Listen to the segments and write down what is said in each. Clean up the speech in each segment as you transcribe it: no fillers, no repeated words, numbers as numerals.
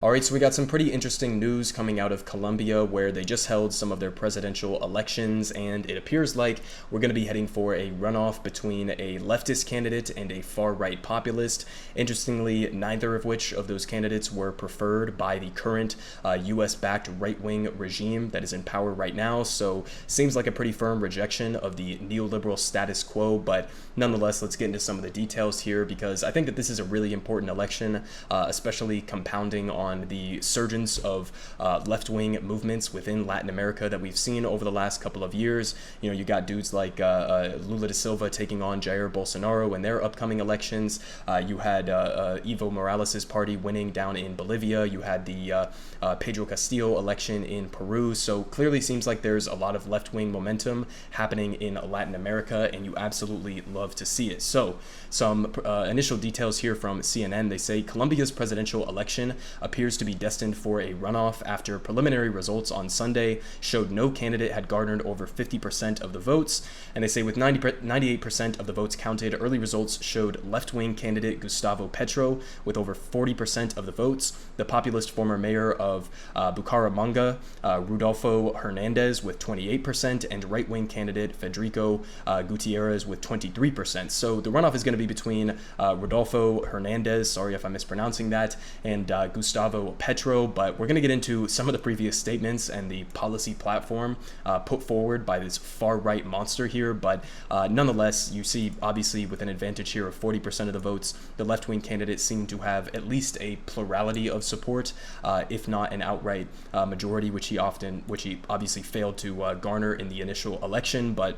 All right, so we got some pretty interesting news coming out of Colombia where they just held some of their presidential elections, and it appears like we're going to be heading for a runoff between a leftist candidate and a far-right populist. Interestingly, neither of which of those candidates were preferred by the current US-backed right-wing regime that is in power right now, so seems like a pretty firm rejection of the neoliberal status quo, but nonetheless, let's get into some of the details here because I think that this is a really important election, especially compounding on the surgence of left-wing movements within Latin America that we've seen over the last couple of years. You know, you got dudes like Lula da Silva taking on Jair Bolsonaro in their upcoming elections. You had Evo Morales' party winning down in Bolivia. You had the Pedro Castillo election in Peru. So clearly seems like there's a lot of left-wing momentum happening in Latin America, and you absolutely love to see it. So some initial details here from CNN. They say Colombia's presidential election appears to be destined for a runoff after preliminary results on Sunday showed no candidate had garnered over 50% of the votes. And they say with 98% of the votes counted, early results showed left-wing candidate Gustavo Petro with over 40% of the votes, the populist former mayor of Bucaramanga, Rodolfo Hernandez with 28%, and right-wing candidate Federico Gutierrez with 23%. So the runoff is going to be between Rodolfo Hernandez, sorry if I'm mispronouncing that, and Gustavo Petro, but we're going to get into some of the previous statements and the policy platform put forward by this far-right monster here, but nonetheless, you see obviously with an advantage here of 40% of the votes, the left-wing candidates seem to have at least a plurality of support, if not an outright majority, which he obviously failed to garner in the initial election, but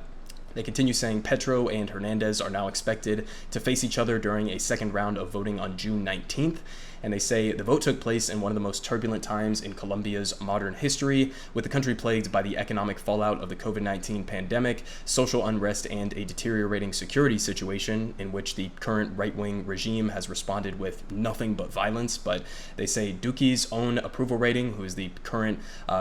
they continue saying Petro and Hernandez are now expected to face each other during a second round of voting on June 19th. And they say the vote took place in one of the most turbulent times in Colombia's modern history, with the country plagued by the economic fallout of the COVID-19 pandemic, social unrest, and a deteriorating security situation in which the current right-wing regime has responded with nothing but violence. But they say Duque's own approval rating, who is the current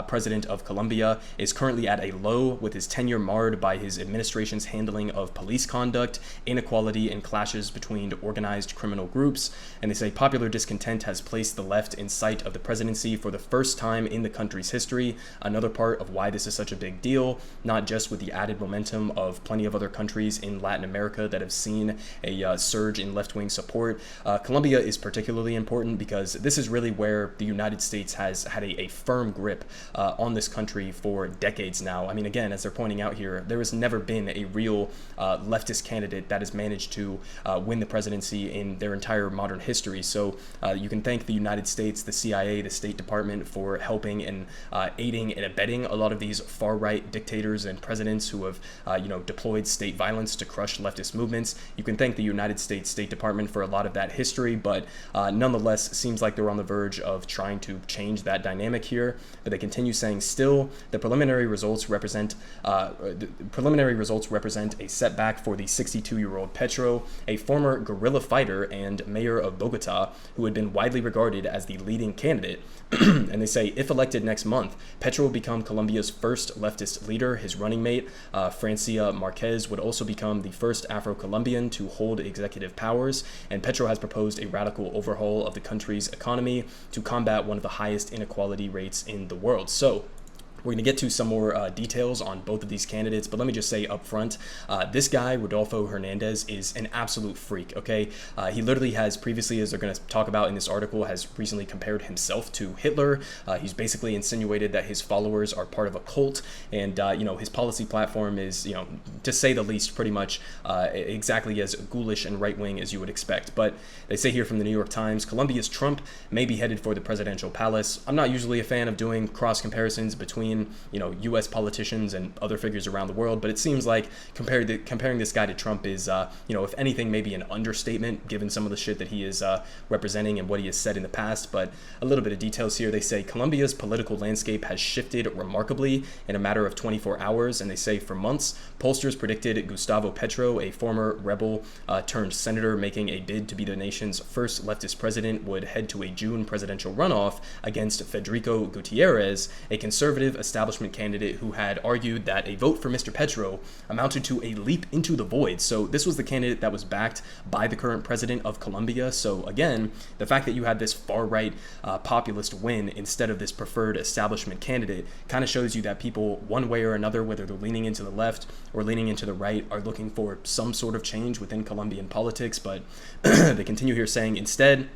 president of Colombia, is currently at a low, with his tenure marred by his administration's handling of police conduct, inequality, and clashes between organized criminal groups. And they say popular discontent has placed the left in sight of the presidency for the first time in the country's history. Another part of why this is such a big deal, not just with the added momentum of plenty of other countries in Latin America that have seen a surge in left-wing support. Colombia is particularly important because this is really where the United States has had a firm grip on this country for decades now. I mean, again, as they're pointing out here, there has never been a real leftist candidate that has managed to win the presidency in their entire modern history. So you can thank the United States, the CIA, the State Department for helping and aiding and abetting a lot of these far-right dictators and presidents who have, deployed state violence to crush leftist movements. You can thank the United States State Department for a lot of that history, but nonetheless, seems like they're on the verge of trying to change that dynamic here. But they continue saying, still, the preliminary results represent a setback for the 62-year-old Petro, a former guerrilla fighter and mayor of Bogota, who had been widely regarded as the leading candidate. And they say if elected next month, Petro will become Colombia's first leftist leader. His running mate, Francia Marquez, would also become the first Afro-Colombian to hold executive powers. And Petro has proposed a radical overhaul of the country's economy to combat one of the highest inequality rates in the world. So we're going to get to some more details on both of these candidates, but let me just say up front, this guy, Rodolfo Hernandez, is an absolute freak, okay? He literally has previously, as they're going to talk about in this article, has recently compared himself to Hitler. He's basically insinuated that his followers are part of a cult, and, his policy platform is, to say the least, pretty much exactly as ghoulish and right-wing as you would expect. But they say here from the New York Times, Colombia's Trump may be headed for the presidential palace. I'm not usually a fan of doing cross comparisons between U.S. politicians and other figures around the world, but it seems like comparing this guy to Trump is, if anything, maybe an understatement given some of the shit that he is representing and what he has said in the past. But a little bit of details here. They say Colombia's political landscape has shifted remarkably in a matter of 24 hours, and they say for months, pollsters predicted Gustavo Petro, a former rebel turned senator making a bid to be the nation's first leftist president, would head to a June presidential runoff against Federico Gutierrez, a conservative establishment candidate who had argued that a vote for Mr. Petro amounted to a leap into the void. So this was the candidate that was backed by the current president of Colombia. So again, the fact that you had this far-right populist win instead of this preferred establishment candidate kind of shows you that people, one way or another, whether they're leaning into the left or leaning into the right, are looking for some sort of change within Colombian politics. But they continue here saying, instead,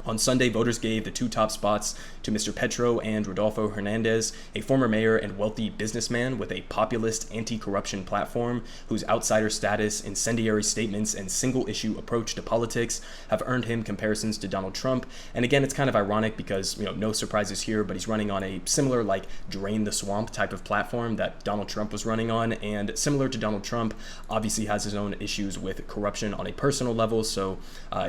on Sunday, voters gave the two top spots to Mr. Petro and Rodolfo Hernandez, a former mayor and wealthy businessman with a populist anti-corruption platform whose outsider status, incendiary statements, and single-issue approach to politics have earned him comparisons to Donald Trump. And again, it's kind of ironic because, no surprises here, but he's running on a similar, drain the swamp type of platform that Donald Trump was running on. And similar to Donald Trump, obviously has his own issues with corruption on a personal level. So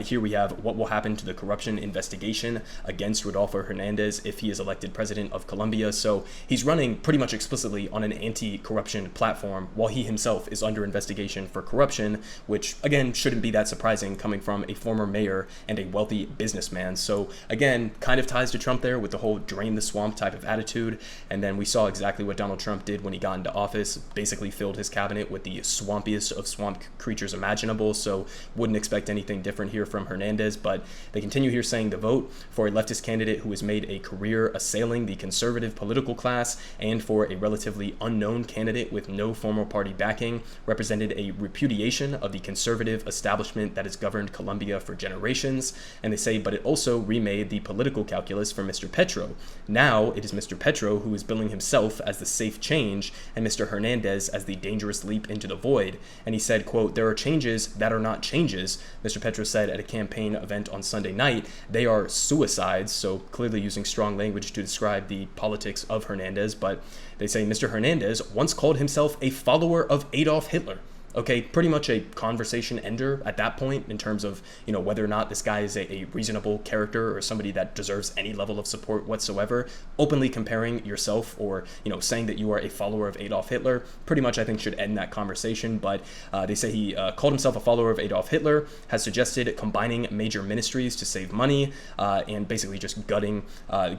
here we have what will happen to the corruption investigation against Rodolfo Hernandez if he is elected president of Colombia. So he's running pretty much explicitly on an anti-corruption platform while he himself is under investigation for corruption, which again shouldn't be that surprising coming from a former mayor and a wealthy businessman. So again, kind of ties to Trump there with the whole drain the swamp type of attitude. And then we saw exactly what Donald Trump did when he got into office, basically filled his cabinet with the swampiest of swamp creatures imaginable. So wouldn't expect anything different here from Hernandez. But they continue here saying the vote for a leftist candidate who has made a career assailing the conservative political class and for a relatively unknown candidate with no formal party backing represented a repudiation of the conservative establishment that has governed Colombia for generations. And they say, but it also remade the political calculus for Mr. Petro. Now it is Mr. Petro who is billing himself as the safe change and Mr. Hernandez as the dangerous leap into the void. And he said, quote, there are changes that are not changes. Mr. Petro said at a campaign event on Sunday night, they are suicides, so clearly using strong language to describe the politics of Hernandez. But they say Mr. Hernandez once called himself a follower of Adolf Hitler. Okay, pretty much a conversation ender at that point in terms of, whether or not this guy is a reasonable character or somebody that deserves any level of support whatsoever. Openly comparing yourself or, saying that you are a follower of Adolf Hitler, pretty much I think should end that conversation. But they say he called himself a follower of Adolf Hitler, has suggested combining major ministries to save money, and basically just gutting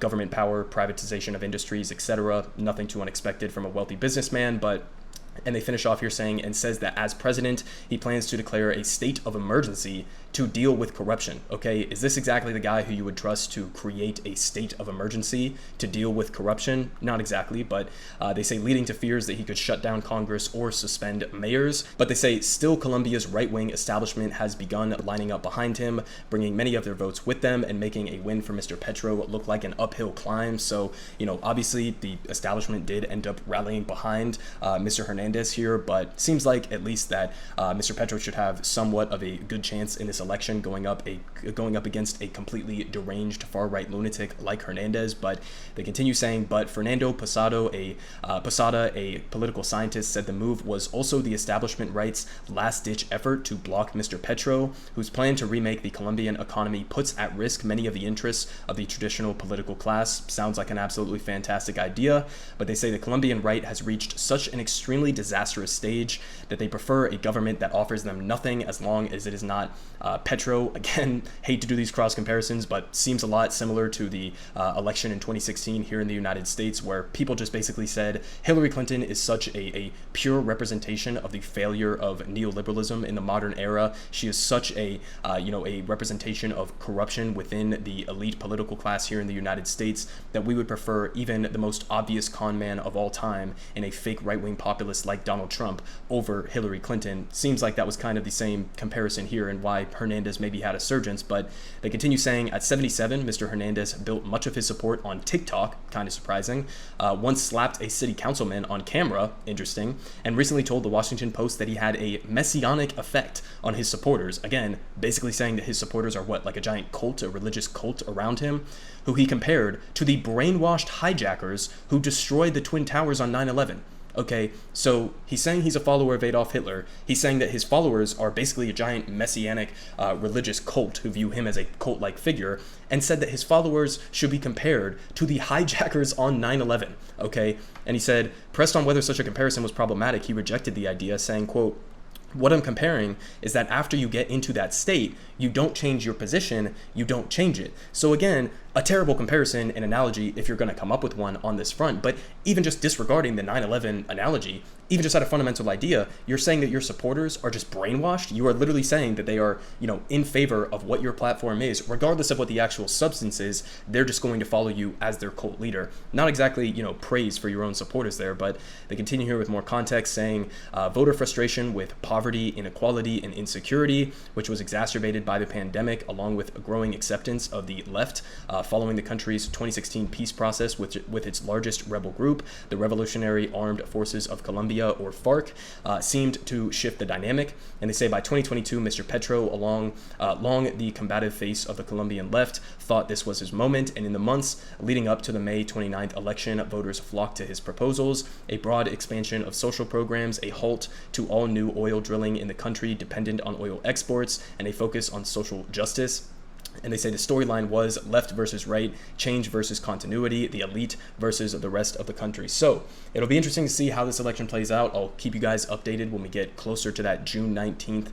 government power, privatization of industries, etc. Nothing too unexpected from a wealthy businessman, but... And they finish off here saying, and says that as president, he plans to declare a state of emergency to deal with corruption. Okay, is this exactly the guy who you would trust to create a state of emergency to deal with corruption? Not exactly, but they say leading to fears that he could shut down Congress or suspend mayors. But they say still Colombia's right-wing establishment has begun lining up behind him, bringing many of their votes with them and making a win for Mr. Petro look like an uphill climb. So, obviously the establishment did end up rallying behind Mr. Hernandez here, but seems like at least that Mr. Petro should have somewhat of a good chance in this election going up against a completely deranged far-right lunatic like Hernandez. But they continue saying, but Fernando Posada, a political scientist, said the move was also the establishment right's last-ditch effort to block Mr. Petro, whose plan to remake the Colombian economy puts at risk many of the interests of the traditional political class. Sounds like an absolutely fantastic idea, but they say the Colombian right has reached such an extremely disastrous stage that they prefer a government that offers them nothing as long as it is not Petro. Again, hate to do these cross comparisons, but seems a lot similar to the election in 2016 here in the United States, where people just basically said Hillary Clinton is such a pure representation of the failure of neoliberalism in the modern era. She is such a representation of corruption within the elite political class here in the United States that we would prefer even the most obvious con man of all time in a fake right-wing populist like Donald Trump over Hillary Clinton. Seems like that was kind of the same comparison here and why Hernandez maybe had a surgence. But they continue saying at 77, Mr. Hernandez built much of his support on TikTok, kind of surprising, once slapped a city councilman on camera, interesting, and recently told the Washington Post that he had a messianic effect on his supporters. Again, basically saying that his supporters are what, like a giant cult, a religious cult around him, who he compared to the brainwashed hijackers who destroyed the Twin Towers on 9/11. Okay, so he's saying he's a follower of Adolf Hitler. He's saying that his followers are basically a giant messianic religious cult who view him as a cult-like figure, and said that his followers should be compared to the hijackers on 9/11. Okay, and he said, pressed on whether such a comparison was problematic, he rejected the idea, saying, quote, what I'm comparing is that after you get into that state, you don't change your position, you don't change it. So again, a terrible comparison and analogy if you're going to come up with one on this front. But even just disregarding the 9/11 analogy, even just at a fundamental idea, you're saying that your supporters are just brainwashed. You are literally saying that they are, in favor of what your platform is, regardless of what the actual substance is. They're just going to follow you as their cult leader. Not exactly, praise for your own supporters there, but they continue here with more context, saying voter frustration with poverty, inequality, and insecurity, which was exacerbated by the pandemic, along with a growing acceptance of the left following the country's 2016 peace process with its largest rebel group, the Revolutionary Armed Forces of Colombia, or FARC, seemed to shift the dynamic. And they say by 2022, Mr. Petro, long the combative face of the Colombian left, thought this was his moment. And in the months leading up to the May 29th election, voters flocked to his proposals: a broad expansion of social programs, a halt to all new oil drilling in the country dependent on oil exports, and a focus on social justice. And they say the storyline was left versus right, change versus continuity, the elite versus the rest of the country. So it'll be interesting to see how this election plays out. I'll keep you guys updated when we get closer to that June 19th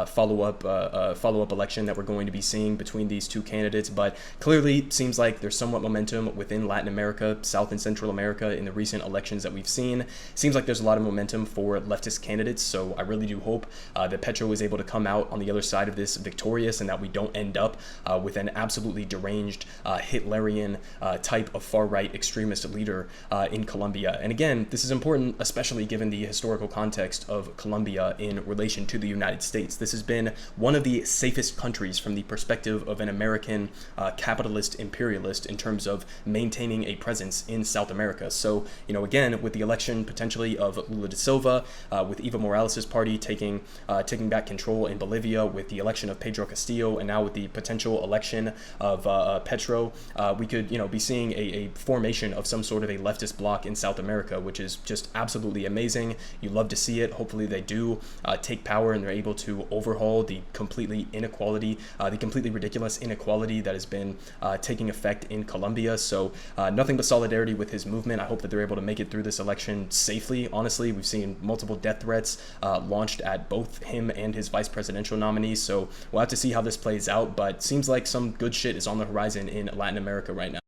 follow-up election that we're going to be seeing between these two candidates. But clearly it seems like there's somewhat momentum within Latin America, South and Central America in the recent elections that we've seen. Seems like there's a lot of momentum for leftist candidates. So I really do hope that Petro is able to come out on the other side of this victorious, and that we don't end up with an absolutely deranged Hitlerian type of far-right extremist leader in Colombia. And again, this is important, especially given the historical context of Colombia in relation to the United States. This has been one of the safest countries from the perspective of an American capitalist imperialist in terms of maintaining a presence in South America. So, again, with the election potentially of Lula da Silva, with Evo Morales' party taking back control in Bolivia, with the election of Pedro Castillo, and now with the potential election of Petro, we could be seeing a formation of some sort of a leftist bloc in South America, which is just absolutely amazing. You love to see it. Hopefully they do take power and they're able to overhaul the completely ridiculous inequality that has been taking effect in Colombia. So nothing but solidarity with his movement. I hope that they're able to make it through this election safely. Honestly, we've seen multiple death threats launched at both him and his vice presidential nominees. So we'll have to see how this plays out, but seems like some good shit is on the horizon in Latin America right now.